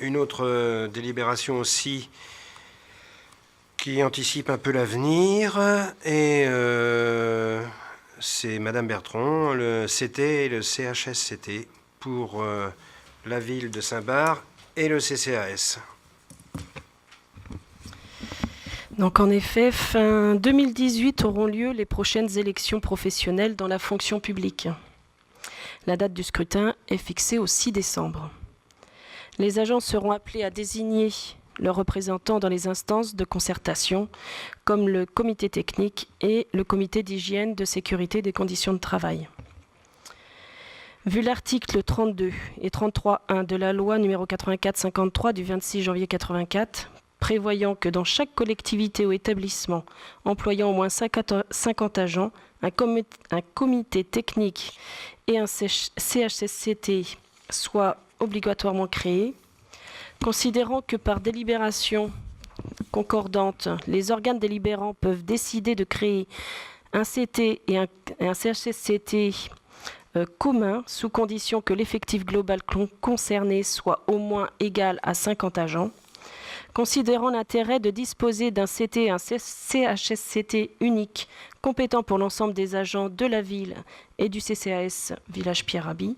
une autre délibération aussi qui anticipe un peu l'avenir, et c'est Madame Bertrand, le CT et le CHSCT pour la ville de Saint-Barth et le CCAS. Donc en effet, fin 2018 auront lieu les prochaines élections professionnelles dans la fonction publique. La date du scrutin est fixée au 6 décembre. Les agents seront appelés à désigner leurs représentants dans les instances de concertation, comme le comité technique et le comité d'hygiène, de sécurité des conditions de travail. Vu l'article 32 et 33.1 de la loi numéro 84-53 du 26 janvier 84, prévoyant que dans chaque collectivité ou établissement employant au moins 50 agents, un comité technique et un CHSCT soient obligatoirement créés, considérant que par délibération concordante, les organes délibérants peuvent décider de créer un CT et un CHSCT commun, sous condition que l'effectif global concerné soit au moins égal à 50 agents, considérant l'intérêt de disposer d'un CT et un CHSCT unique, compétent pour l'ensemble des agents de la ville et du CCAS Village Pierre-Rabhi,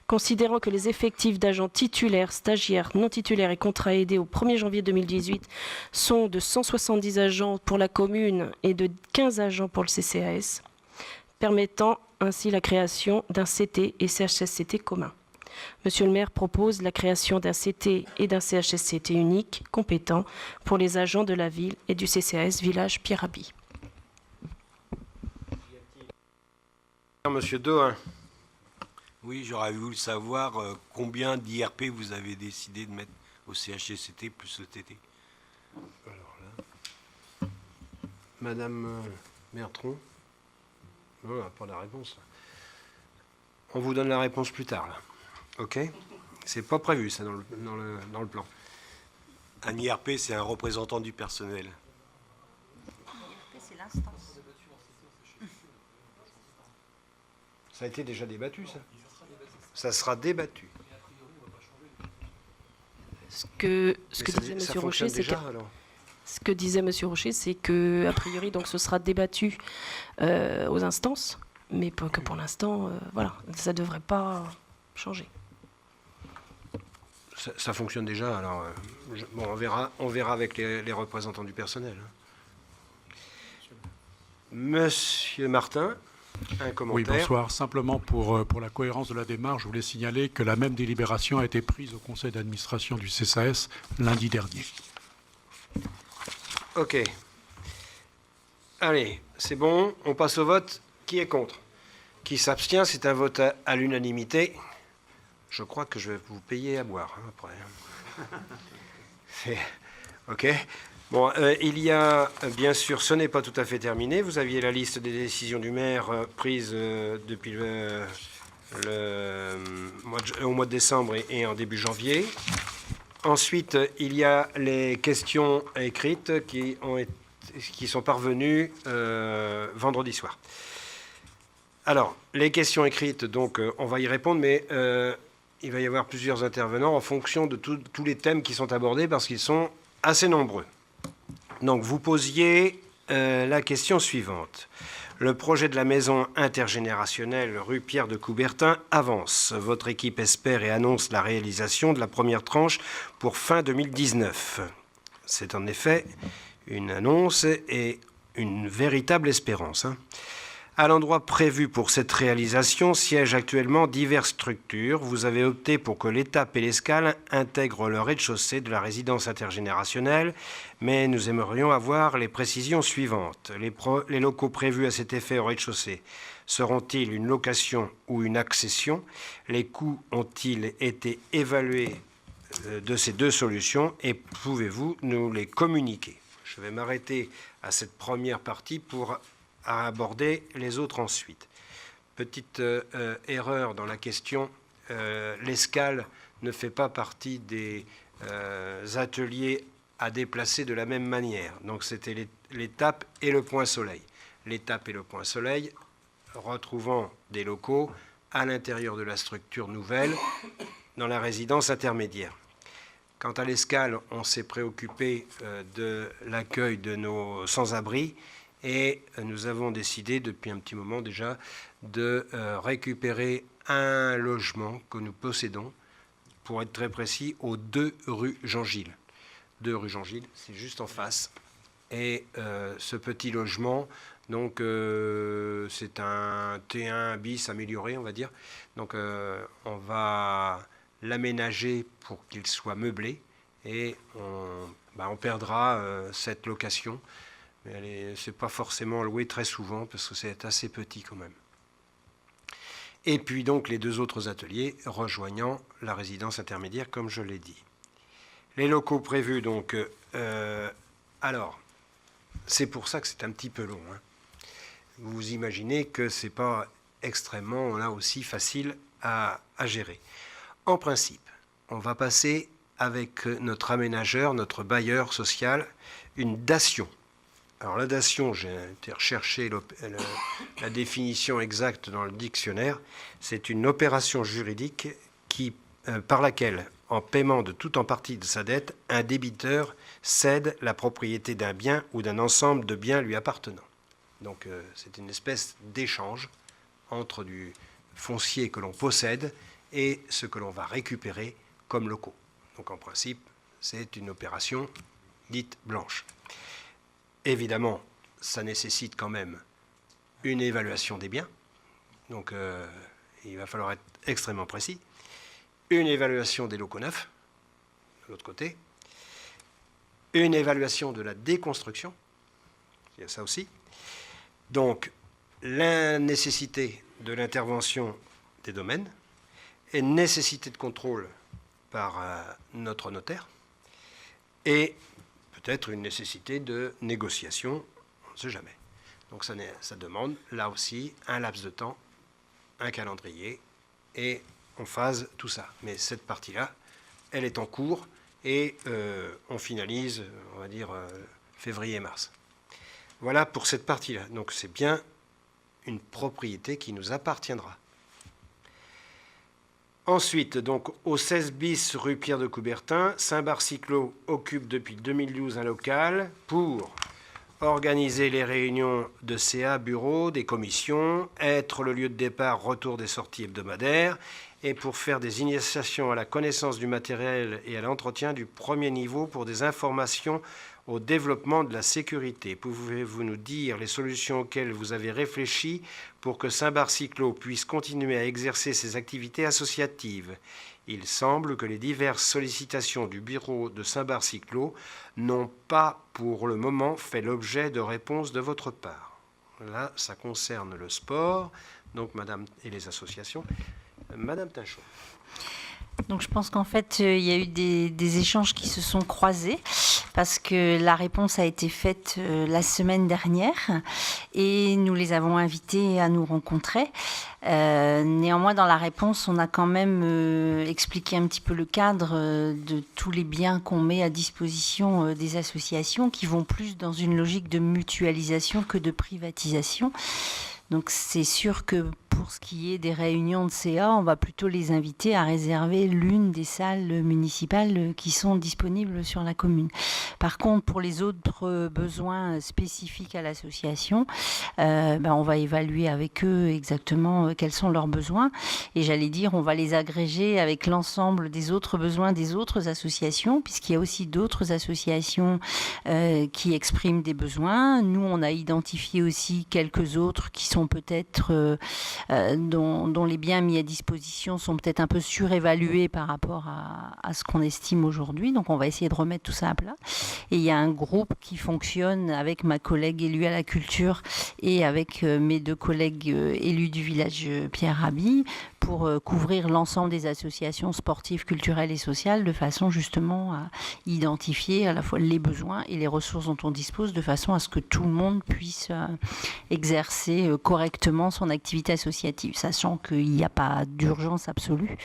considérant que les effectifs d'agents titulaires, stagiaires, non titulaires et contrats aidés au 1er janvier 2018 sont de 170 agents pour la commune et de 15 agents pour le CCAS, permettant ainsi la création d'un CT et CHSCT commun. Monsieur le maire propose la création d'un CT et d'un CHSCT unique, compétent pour les agents de la ville et du CCAS Village Pierre-Rabhi. Monsieur Dohain. Oui, j'aurais voulu savoir combien d'IRP vous avez décidé de mettre au CHSCT plus le TT. Alors là, Madame Bertrand. Non, on n'a pas la réponse. On vous donne la réponse plus tard, là. OK? C'est pas prévu, ça, dans le plan. Un IRP, c'est un représentant du personnel. IRP, c'est l'instance. Ça a été déjà débattu, ça? Ça sera débattu. Ce que disait M. Rocher, c'est que... Ce que disait M. Rocher, c'est que, a priori, donc, ce sera débattu aux instances, mais que pour l'instant, voilà, ça ne devrait pas changer. Ça fonctionne déjà, alors bon, on verra avec les représentants du personnel. Monsieur Martin, un commentaire. Oui, bonsoir. Simplement pour la cohérence de la démarche, je voulais signaler que la même délibération a été prise au conseil d'administration du CCAS lundi dernier. OK. Allez, c'est bon, on passe au vote. Qui est contre? Qui s'abstient? C'est un vote à l'unanimité. Je crois que je vais vous payer à boire, hein, après. OK. Bon, il y a, bien sûr, ce n'est pas tout à fait terminé. Vous aviez la liste des décisions du maire prises depuis au mois de décembre et en début janvier. Ensuite, il y a les questions écrites qui sont parvenues vendredi soir. Alors, les questions écrites, donc, on va y répondre, mais il va y avoir plusieurs intervenants en fonction de tous les thèmes qui sont abordés parce qu'ils sont assez nombreux. Donc, vous posiez la question suivante. Le projet de la maison intergénérationnelle rue Pierre de Coubertin avance. Votre équipe espère et annonce la réalisation de la première tranche pour fin 2019. C'est en effet une annonce et une véritable espérance. À l'endroit prévu pour cette réalisation siègent actuellement diverses structures. Vous avez opté pour que l'étape et l'escale intègrent le rez-de-chaussée de la résidence intergénérationnelle, mais nous aimerions avoir les précisions suivantes. Les locaux prévus à cet effet au rez-de-chaussée seront-ils une location ou une accession? Les coûts ont-ils été évalués de ces deux solutions et pouvez-vous nous les communiquer? Je vais m'arrêter à cette première partie pour aborder les autres ensuite. Petite erreur dans la question, l'escale ne fait pas partie des ateliers à déplacer de la même manière. Donc c'était l'étape et le point soleil. L'étape et le point soleil, retrouvant des locaux à l'intérieur de la structure nouvelle dans la résidence intermédiaire. Quant à l'Escale, on s'est préoccupé de l'accueil de nos sans-abri et nous avons décidé depuis un petit moment déjà de récupérer un logement que nous possédons, pour être très précis, aux 2 rue Jean-Gilles. 2 rue Jean-Gilles, c'est juste en face. Et ce petit logement, donc c'est un T1 bis amélioré, on va dire. Donc on va l'aménager pour qu'il soit meublé et on perdra cette location. Mais ce n'est pas forcément loué très souvent parce que c'est assez petit quand même. Et puis donc les 2 autres ateliers rejoignant la résidence intermédiaire, comme je l'ai dit. Les locaux prévus, donc, alors, c'est pour ça que c'est un petit peu long. Hein. Vous imaginez que ce n'est pas extrêmement, là aussi, facile à gérer. En principe, on va passer avec notre aménageur, notre bailleur social, une dation. Alors la dation, j'ai été rechercher la définition exacte dans le dictionnaire, c'est une opération juridique par laquelle, en paiement de tout en partie de sa dette, un débiteur cède la propriété d'un bien ou d'un ensemble de biens lui appartenant. Donc c'est une espèce d'échange entre du foncier que l'on possède et ce que l'on va récupérer comme locaux. Donc en principe, c'est une opération dite blanche. Évidemment, ça nécessite quand même une évaluation des biens. Donc, il va falloir être extrêmement précis. Une évaluation des locaux neufs, de l'autre côté. Une évaluation de la déconstruction. Il y a ça aussi. Donc, la nécessité de l'intervention des domaines et nécessité de contrôle par notre notaire. Et peut-être une nécessité de négociation, on ne sait jamais. Donc ça demande, là aussi, un laps de temps, un calendrier, et on phase tout ça. Mais cette partie-là, elle est en cours, et on finalise, on va dire, février-mars. Voilà pour cette partie-là. Donc c'est bien une propriété qui nous appartiendra. Ensuite, donc, au 16 bis rue Pierre de Coubertin, Saint-Bar-Cyclo occupe depuis 2012 un local pour organiser les réunions de CA, bureaux, des commissions, être le lieu de départ, retour des sorties hebdomadaires, et pour faire des initiations à la connaissance du matériel et à l'entretien du premier niveau pour des informations au développement de la sécurité. Pouvez-vous nous dire les solutions auxquelles vous avez réfléchi pour que Saint-Bar-Cyclo puisse continuer à exercer ses activités associatives? Il semble que les diverses sollicitations du bureau de Saint-Bar-Cyclo n'ont pas pour le moment fait l'objet de réponses de votre part. Là, ça concerne le sport, donc Madame et les associations. Madame Tinchot. Donc je pense qu'en fait, il y a eu des échanges qui se sont croisés parce que la réponse a été faite la semaine dernière et nous les avons invités à nous rencontrer. Néanmoins, dans la réponse, on a quand même expliqué un petit peu le cadre de tous les biens qu'on met à disposition des associations qui vont plus dans une logique de mutualisation que de privatisation. Donc c'est sûr que pour ce qui est des réunions de CA, on va plutôt les inviter à réserver l'une des salles municipales qui sont disponibles sur la commune. Par contre, pour les autres besoins spécifiques à l'association, on va évaluer avec eux exactement quels sont leurs besoins. Et j'allais dire, on va les agréger avec l'ensemble des autres besoins des autres associations, puisqu'il y a aussi d'autres associations qui expriment des besoins. Nous, on a identifié aussi quelques autres qui sont peut-être dont les biens mis à disposition sont peut-être un peu surévalués par rapport à ce qu'on estime aujourd'hui. Donc on va essayer de remettre tout ça à plat. Et il y a un groupe qui fonctionne avec ma collègue élue à la culture et avec mes 2 collègues élus du village Pierre Rabhi pour couvrir l'ensemble des associations sportives, culturelles et sociales de façon justement à identifier à la fois les besoins et les ressources dont on dispose de façon à ce que tout le monde puisse exercer correctement son activité associative, sachant qu'il n'y a pas d'urgence absolue,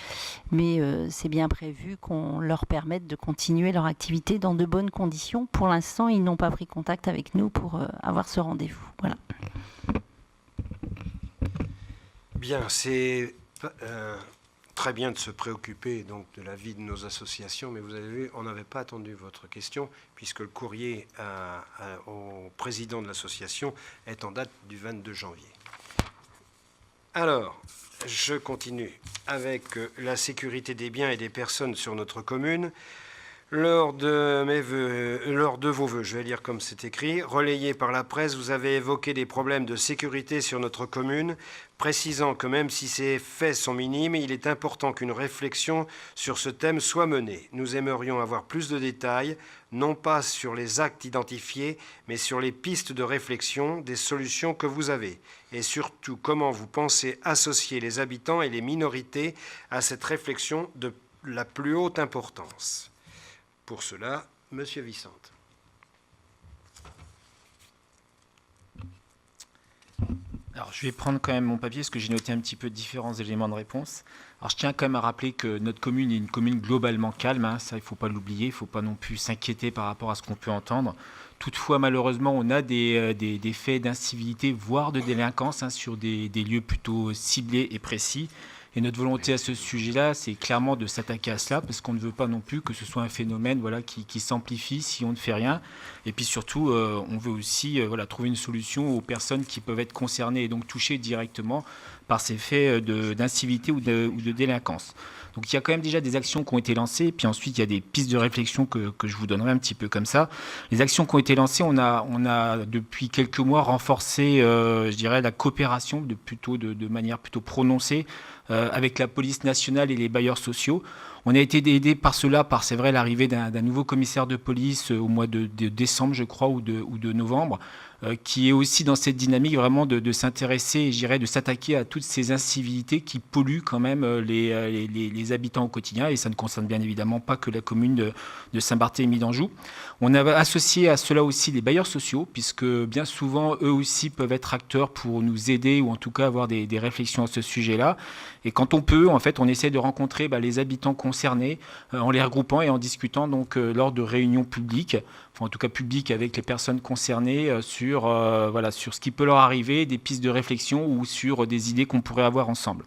mais c'est bien prévu qu'on leur permette de continuer leur activité dans de bonnes conditions. Pour l'instant, ils n'ont pas pris contact avec nous pour avoir ce rendez-vous. Voilà. Bien, c'est très bien de se préoccuper donc de la vie de nos associations, mais vous avez vu, on n'avait pas attendu votre question, puisque le courrier au président de l'association est en date du 22 janvier. Alors, je continue avec la sécurité des biens et des personnes sur notre commune. Lors de vos vœux, je vais lire comme c'est écrit, relayés par la presse, vous avez évoqué des problèmes de sécurité sur notre commune, précisant que même si ces faits sont minimes, il est important qu'une réflexion sur ce thème soit menée. Nous aimerions avoir plus de détails, non pas sur les actes identifiés, mais sur les pistes de réflexion, des solutions que vous avez, et surtout comment vous pensez associer les habitants et les minorités à cette réflexion de la plus haute importance. Pour cela, Monsieur Vicente. Alors, je vais prendre quand même mon papier parce que j'ai noté un petit peu différents éléments de réponse. Alors, je tiens quand même à rappeler que notre commune est une commune globalement calme. Hein, ça, il ne faut pas l'oublier. Il ne faut pas non plus s'inquiéter par rapport à ce qu'on peut entendre. Toutefois, malheureusement, on a des faits d'incivilité, voire de délinquance sur des lieux plutôt ciblés et précis. Et notre volonté à ce sujet-là, c'est clairement de s'attaquer à cela, parce qu'on ne veut pas non plus que ce soit un phénomène qui s'amplifie si on ne fait rien. Et puis surtout, on veut aussi trouver une solution aux personnes qui peuvent être concernées et donc touchées directement par ces faits d'incivilité ou de délinquance. Donc il y a quand même déjà des actions qui ont été lancées, puis ensuite il y a des pistes de réflexion que je vous donnerai un petit peu comme ça. Les actions qui ont été lancées, on a depuis quelques mois renforcé, je dirais, la coopération de manière plutôt prononcée avec la police nationale et les bailleurs sociaux. On a été aidé par cela, c'est vrai, l'arrivée d'un nouveau commissaire de police au mois de décembre, je crois, ou de novembre, qui est aussi dans cette dynamique vraiment de s'intéresser, et je dirais, de s'attaquer à toutes ces incivilités qui polluent quand même les habitants au quotidien. Et ça ne concerne bien évidemment pas que la commune de Saint-Barthélemy d'Anjou. On a associé à cela aussi les bailleurs sociaux, puisque bien souvent, eux aussi peuvent être acteurs pour nous aider, ou en tout cas avoir des réflexions à ce sujet-là. Et quand on peut, en fait, on essaie de rencontrer les habitants concernés en les regroupant et en discutant donc lors de réunions publiques, enfin en tout cas publiques avec les personnes concernées sur ce qui peut leur arriver, des pistes de réflexion ou sur des idées qu'on pourrait avoir ensemble.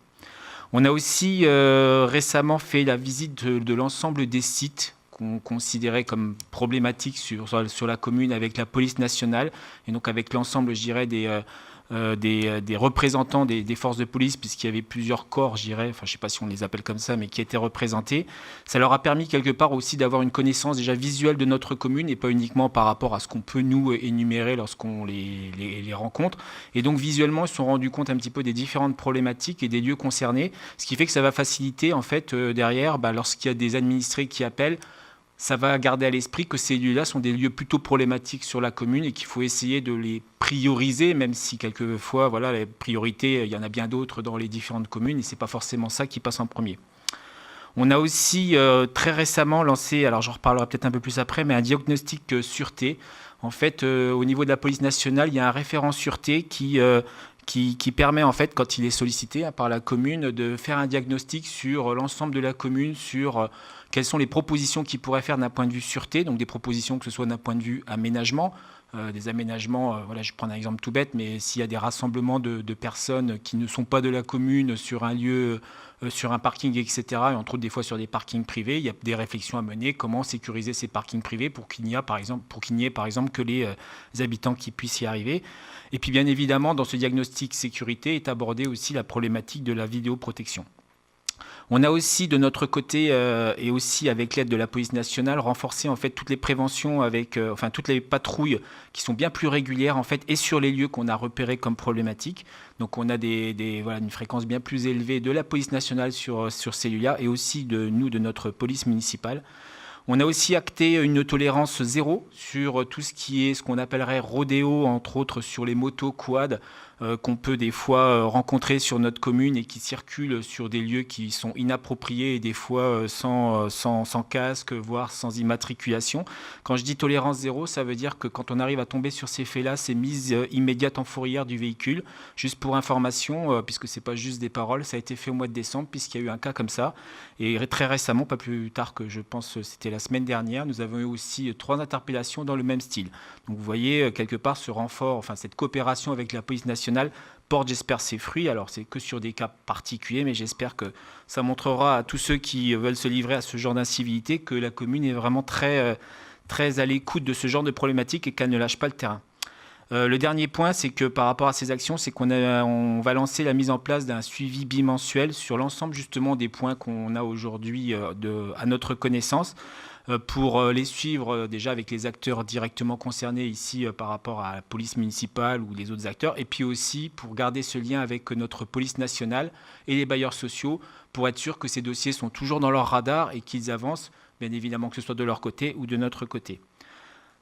On a aussi récemment fait la visite de l'ensemble des sites qu'on considérait comme problématiques sur la commune avec la police nationale et donc avec l'ensemble, je dirais, des représentants des forces de police, puisqu'il y avait plusieurs corps, je dirais, enfin je ne sais pas si on les appelle comme ça, mais qui étaient représentés. Ça leur a permis quelque part aussi d'avoir une connaissance déjà visuelle de notre commune et pas uniquement par rapport à ce qu'on peut nous énumérer lorsqu'on les rencontre. Et donc visuellement, ils se sont rendus compte un petit peu des différentes problématiques et des lieux concernés, ce qui fait que ça va faciliter en fait derrière, lorsqu'il y a des administrés qui appellent, ça va garder à l'esprit que ces lieux-là sont des lieux plutôt problématiques sur la commune et qu'il faut essayer de les prioriser, même si quelquefois, les priorités, il y en a bien d'autres dans les différentes communes et ce n'est pas forcément ça qui passe en premier. On a aussi très récemment lancé, alors j'en reparlerai peut-être un peu plus après, mais un diagnostic sûreté. En fait, au niveau de la police nationale, il y a un référent sûreté qui permet, en fait, quand il est sollicité par la commune, de faire un diagnostic sur l'ensemble de la commune, sur quelles sont les propositions qu'il pourrait faire d'un point de vue sûreté, donc des propositions que ce soit d'un point de vue aménagement, des aménagements, je prends un exemple tout bête, mais s'il y a des rassemblements de personnes qui ne sont pas de la commune sur un lieu, sur un parking, etc., et entre autres des fois sur des parkings privés, il y a des réflexions à mener, comment sécuriser ces parkings privés pour qu'il n'y ait par exemple que les habitants qui puissent y arriver. Et puis bien évidemment, dans ce diagnostic sécurité est abordée aussi la problématique de la vidéoprotection. On a aussi de notre côté et aussi avec l'aide de la police nationale renforcé en fait toutes les préventions avec toutes les patrouilles qui sont bien plus régulières en fait et sur les lieux qu'on a repérés comme problématiques. Donc on a une fréquence bien plus élevée de la police nationale sur ces lieux-là et aussi de notre police municipale. On a aussi acté une tolérance zéro sur tout ce qui est ce qu'on appellerait rodéo, entre autres sur les motos quad, qu'on peut des fois rencontrer sur notre commune et qui circulent sur des lieux qui sont inappropriés et des fois sans casque, voire sans immatriculation. Quand je dis tolérance zéro, ça veut dire que quand on arrive à tomber sur ces faits-là, c'est mise immédiate en fourrière du véhicule. Juste pour information, puisque ce n'est pas juste des paroles, ça a été fait au mois de décembre puisqu'il y a eu un cas comme ça. Et très récemment, pas plus tard que je pense c'était la semaine dernière, nous avons eu aussi 3 interpellations dans le même style. Donc vous voyez quelque part ce renfort, cette coopération avec la police nationale nationale porte, j'espère, ses fruits. Alors, c'est que sur des cas particuliers, mais j'espère que ça montrera à tous ceux qui veulent se livrer à ce genre d'incivilité que la commune est vraiment très, très à l'écoute de ce genre de problématiques et qu'elle ne lâche pas le terrain. Le dernier point, c'est que par rapport à ces actions, c'est on va lancer la mise en place d'un suivi bimensuel sur l'ensemble justement des points qu'on a aujourd'hui à notre connaissance, pour les suivre déjà avec les acteurs directement concernés ici par rapport à la police municipale ou les autres acteurs, et puis aussi pour garder ce lien avec notre police nationale et les bailleurs sociaux pour être sûr que ces dossiers sont toujours dans leur radar et qu'ils avancent, bien évidemment que ce soit de leur côté ou de notre côté.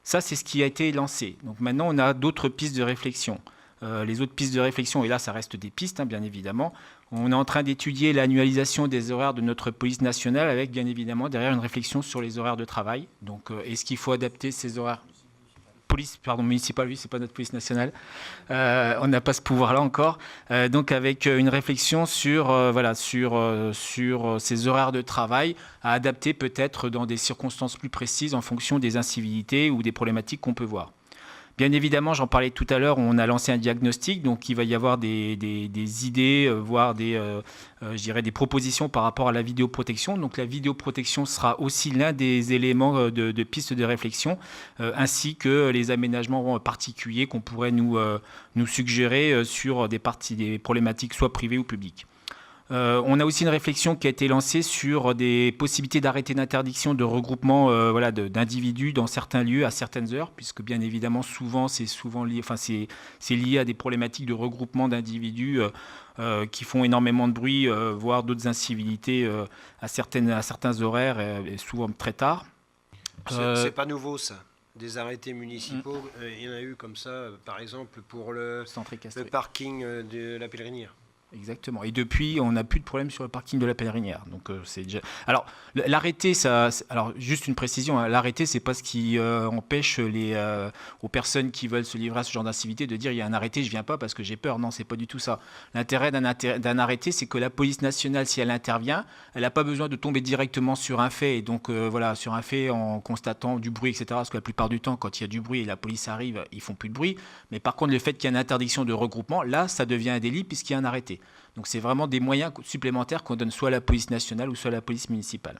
Ça, c'est ce qui a été lancé. Donc maintenant, on a d'autres pistes de réflexion. Les autres pistes de réflexion, et là, ça reste des pistes, bien évidemment. On est en train d'étudier l'annualisation des horaires de notre police nationale avec, bien évidemment, derrière une réflexion sur les horaires de travail. Donc, est-ce qu'il faut adapter ces horaires municipale, oui, c'est pas notre police nationale. On n'a pas ce pouvoir-là encore. Donc, avec une réflexion sur ces horaires de travail à adapter peut-être dans des circonstances plus précises en fonction des incivilités ou des problématiques qu'on peut voir. Bien évidemment, j'en parlais tout à l'heure, on a lancé un diagnostic, donc il va y avoir des idées, voire des propositions par rapport à la vidéoprotection. Donc la vidéoprotection sera aussi l'un des éléments de pistes de réflexion, ainsi que les aménagements particuliers qu'on pourrait nous suggérer sur des problématiques soit privées ou publiques. On a aussi une réflexion qui a été lancée sur des possibilités d'arrêté d'interdiction de regroupement d'individus dans certains lieux à certaines heures, puisque bien évidemment c'est lié à des problématiques de regroupement d'individus qui font énormément de bruit, voire d'autres incivilités à certains horaires et souvent très tard. C'est pas nouveau ça. Des arrêtés municipaux, il y en a eu comme ça, par exemple pour le parking de la Pèlerinière. Exactement. Et depuis, on n'a plus de problème sur le parking de la Pèlerinière. Donc, c'est déjà... Alors, l'arrêté, alors, juste une précision, hein, l'arrêté, c'est pas ce qui empêche aux personnes qui veulent se livrer à ce genre d'incivilité de dire il y a un arrêté, je viens pas parce que j'ai peur. Non, c'est pas du tout ça. L'intérêt d'un arrêté, c'est que la police nationale, si elle intervient, elle n'a pas besoin de tomber directement sur un fait. Et donc, sur un fait en constatant du bruit, etc. Parce que la plupart du temps, quand il y a du bruit et la police arrive, ils font plus de bruit. Mais par contre, le fait qu'il y ait une interdiction de regroupement, là, ça devient un délit puisqu'il y a un arrêté. Donc c'est vraiment des moyens supplémentaires qu'on donne soit à la police nationale ou soit à la police municipale.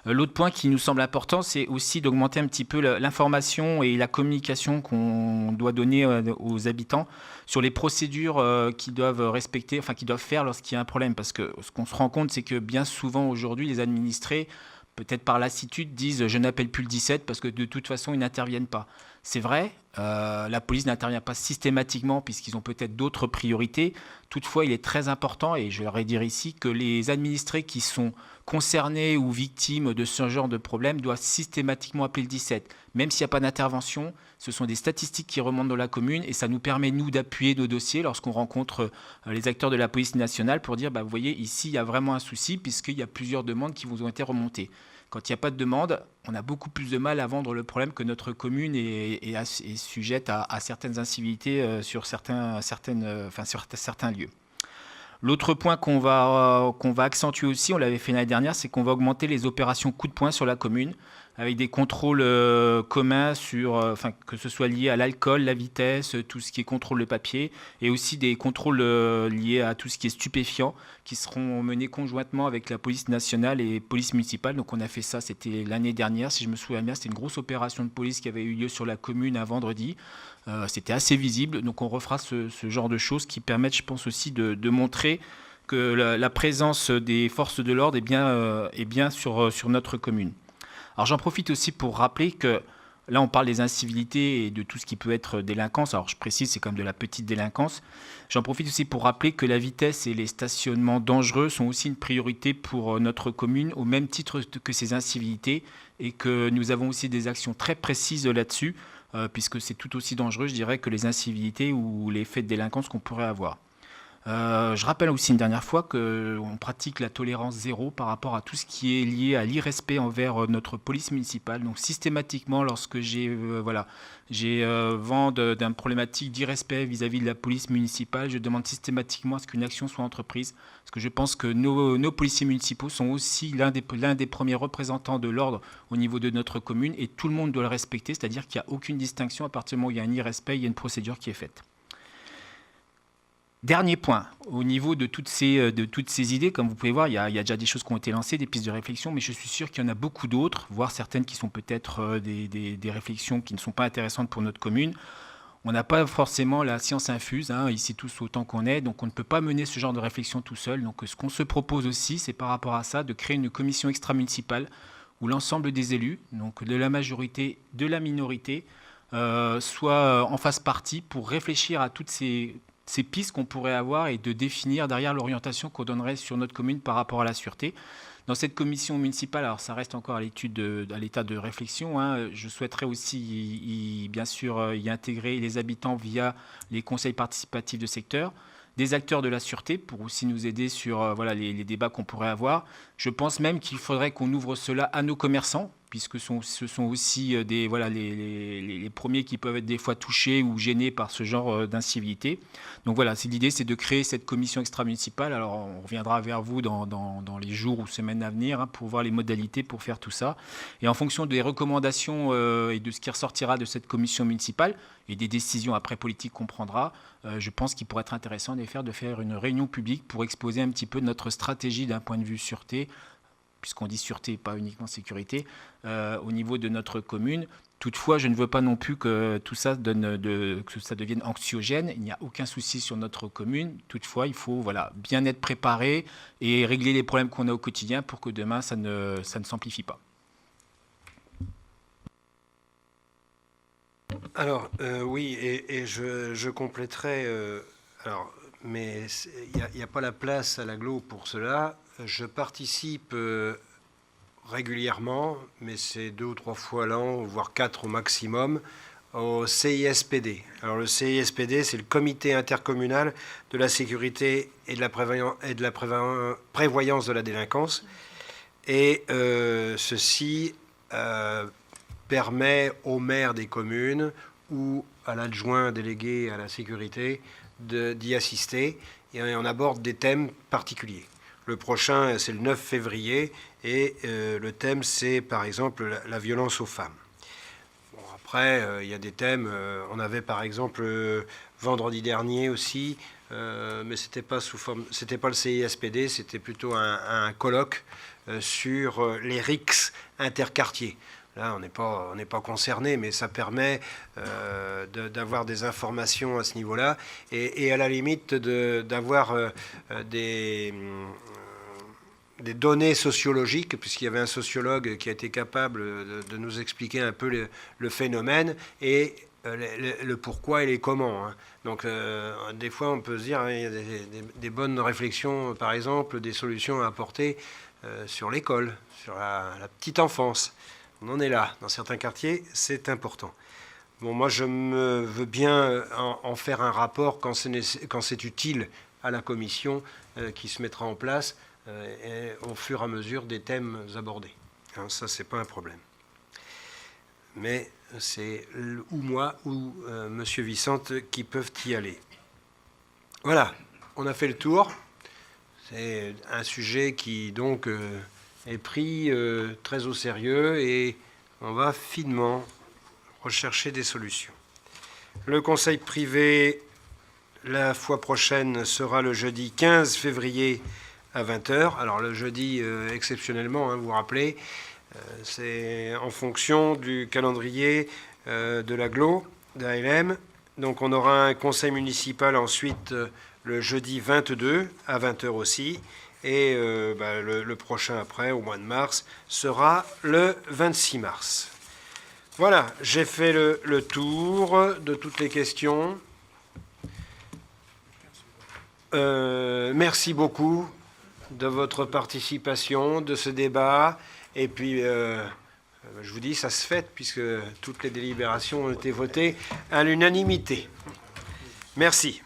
L'autre point qui nous semble important, c'est aussi d'augmenter un petit peu l'information et la communication qu'on doit donner aux habitants sur les procédures qu'ils doivent respecter, enfin qu'ils doivent faire lorsqu'il y a un problème. Parce que ce qu'on se rend compte, c'est que bien souvent aujourd'hui, les administrés, peut-être par lassitude, disent « je n'appelle plus le 17 parce que de toute façon, ils n'interviennent pas ». C'est vrai, la police n'intervient pas systématiquement puisqu'ils ont peut-être d'autres priorités. Toutefois, il est très important, et je leur ai dire ici, que les administrés qui sont concernés ou victimes de ce genre de problème doivent systématiquement appeler le 17. Même s'il n'y a pas d'intervention, ce sont des statistiques qui remontent dans la commune et ça nous permet, nous, d'appuyer nos dossiers lorsqu'on rencontre les acteurs de la police nationale pour dire, vous voyez, ici, il y a vraiment un souci puisqu'il y a plusieurs demandes qui vous ont été remontées. Quand il n'y a pas de demande, on a beaucoup plus de mal à vendre le problème que notre commune est sujette à certaines incivilités sur certains lieux. L'autre point qu'on va accentuer aussi, on l'avait fait l'année dernière, c'est qu'on va augmenter les opérations coup de poing sur la commune avec des contrôles communs que ce soit lié à l'alcool, la vitesse, tout ce qui est contrôle de papier, et aussi des contrôles liés à tout ce qui est stupéfiant, qui seront menés conjointement avec la police nationale et police municipale. Donc on a fait ça, c'était l'année dernière, si je me souviens bien, c'était une grosse opération de police qui avait eu lieu sur la commune un vendredi. C'était assez visible, donc on refera ce genre de choses qui permettent, je pense aussi, de montrer que la présence des forces de l'ordre est bien sur notre commune. Alors j'en profite aussi pour rappeler que là on parle des incivilités et de tout ce qui peut être délinquance. Alors je précise, c'est comme de la petite délinquance. J'en profite aussi pour rappeler que la vitesse et les stationnements dangereux sont aussi une priorité pour notre commune au même titre que ces incivilités et que nous avons aussi des actions très précises là-dessus puisque c'est tout aussi dangereux, je dirais, que les incivilités ou les faits de délinquance qu'on pourrait avoir. Je rappelle aussi une dernière fois qu'on pratique la tolérance zéro par rapport à tout ce qui est lié à l'irrespect envers notre police municipale. Donc systématiquement, lorsque j'ai vent d'une problématique d'irrespect vis-à-vis de la police municipale, je demande systématiquement à ce qu'une action soit entreprise. Parce que je pense que nos policiers municipaux sont aussi l'un des premiers représentants de l'ordre au niveau de notre commune et tout le monde doit le respecter, c'est-à-dire qu'il n'y a aucune distinction à partir du moment où il y a un irrespect, il y a une procédure qui est faite. Dernier point, au niveau de toutes ces idées, comme vous pouvez voir, il y a déjà des choses qui ont été lancées, des pistes de réflexion, mais je suis sûr qu'il y en a beaucoup d'autres, voire certaines qui sont peut-être des réflexions qui ne sont pas intéressantes pour notre commune. On n'a pas forcément la science infuse, ici tous autant qu'on est, donc on ne peut pas mener ce genre de réflexion tout seul. Donc ce qu'on se propose aussi, c'est par rapport à ça, de créer une commission extra-municipale où l'ensemble des élus, donc de la majorité, de la minorité, soit en fasse partie pour réfléchir à toutes ces pistes qu'on pourrait avoir et de définir derrière l'orientation qu'on donnerait sur notre commune par rapport à la sûreté. Dans cette commission municipale, alors ça reste encore à l'état de réflexion, je souhaiterais aussi bien sûr y intégrer les habitants via les conseils participatifs de secteur, des acteurs de la sûreté pour aussi nous aider sur les débats qu'on pourrait avoir. Je pense même qu'il faudrait qu'on ouvre cela à nos commerçants, puisque ce sont aussi les premiers qui peuvent être des fois touchés ou gênés par ce genre d'incivilité. Donc voilà, l'idée c'est de créer cette commission extra-municipale. Alors on reviendra vers vous dans les jours ou semaines à venir pour voir les modalités pour faire tout ça. Et en fonction des recommandations et de ce qui ressortira de cette commission municipale et des décisions après politiques qu'on prendra, je pense qu'il pourrait être intéressant de faire une réunion publique pour exposer un petit peu notre stratégie d'un point de vue sûreté, puisqu'on dit sûreté, pas uniquement sécurité, au niveau de notre commune. Toutefois, je ne veux pas non plus que tout ça que ça devienne anxiogène. Il n'y a aucun souci sur notre commune. Toutefois, il faut bien être préparé et régler les problèmes qu'on a au quotidien pour que demain, ça ne s'amplifie pas. Alors, oui, et je compléterai, mais il n'y a pas la place à l'agglo pour cela. Je participe régulièrement, mais c'est 2 ou 3 fois l'an, voire 4 au maximum, au CISPD. Alors le CISPD, c'est le Comité intercommunal de la sécurité et de la prévoyance de la délinquance. Et ceci permet au maire des communes ou à l'adjoint délégué à la sécurité d'y assister, et on aborde des thèmes particuliers. Le prochain, c'est le 9 février, et le thème, c'est par exemple la violence aux femmes. Bon, après, il y a des thèmes, on avait par exemple vendredi dernier aussi, mais c'était pas le CISPD, c'était plutôt un colloque sur les RICS interquartiers. Là, on n'est pas concerné, mais ça permet d'avoir des informations à ce niveau-là et à la limite d'avoir des données sociologiques, puisqu'il y avait un sociologue qui a été capable de nous expliquer un peu le phénomène et le pourquoi et les comment. Donc, des fois, on peut se dire, il y a des bonnes réflexions, par exemple, des solutions à apporter sur l'école, sur la petite enfance. On en est là. Dans certains quartiers, c'est important. Bon, moi, je me veux bien en faire un rapport quand c'est utile à la commission qui se mettra en place au fur et à mesure des thèmes abordés. Ça, c'est pas un problème. Mais c'est ou moi ou Monsieur Vicente qui peuvent y aller. Voilà, on a fait le tour. C'est un sujet qui, donc, est pris très au sérieux et on va finement rechercher des solutions. Le conseil privé, la fois prochaine, sera le jeudi 15 février à 20h. Alors le jeudi, exceptionnellement, vous vous rappelez, c'est en fonction du calendrier de l'agglo, d'ALM. Donc on aura un conseil municipal ensuite le jeudi 22 à 20h aussi. Et le prochain après, au mois de mars, sera le 26 mars. Voilà, j'ai fait le tour de toutes les questions. Merci beaucoup de votre participation, de ce débat. Et puis, je vous dis, ça se fait, puisque toutes les délibérations ont été votées à l'unanimité. Merci.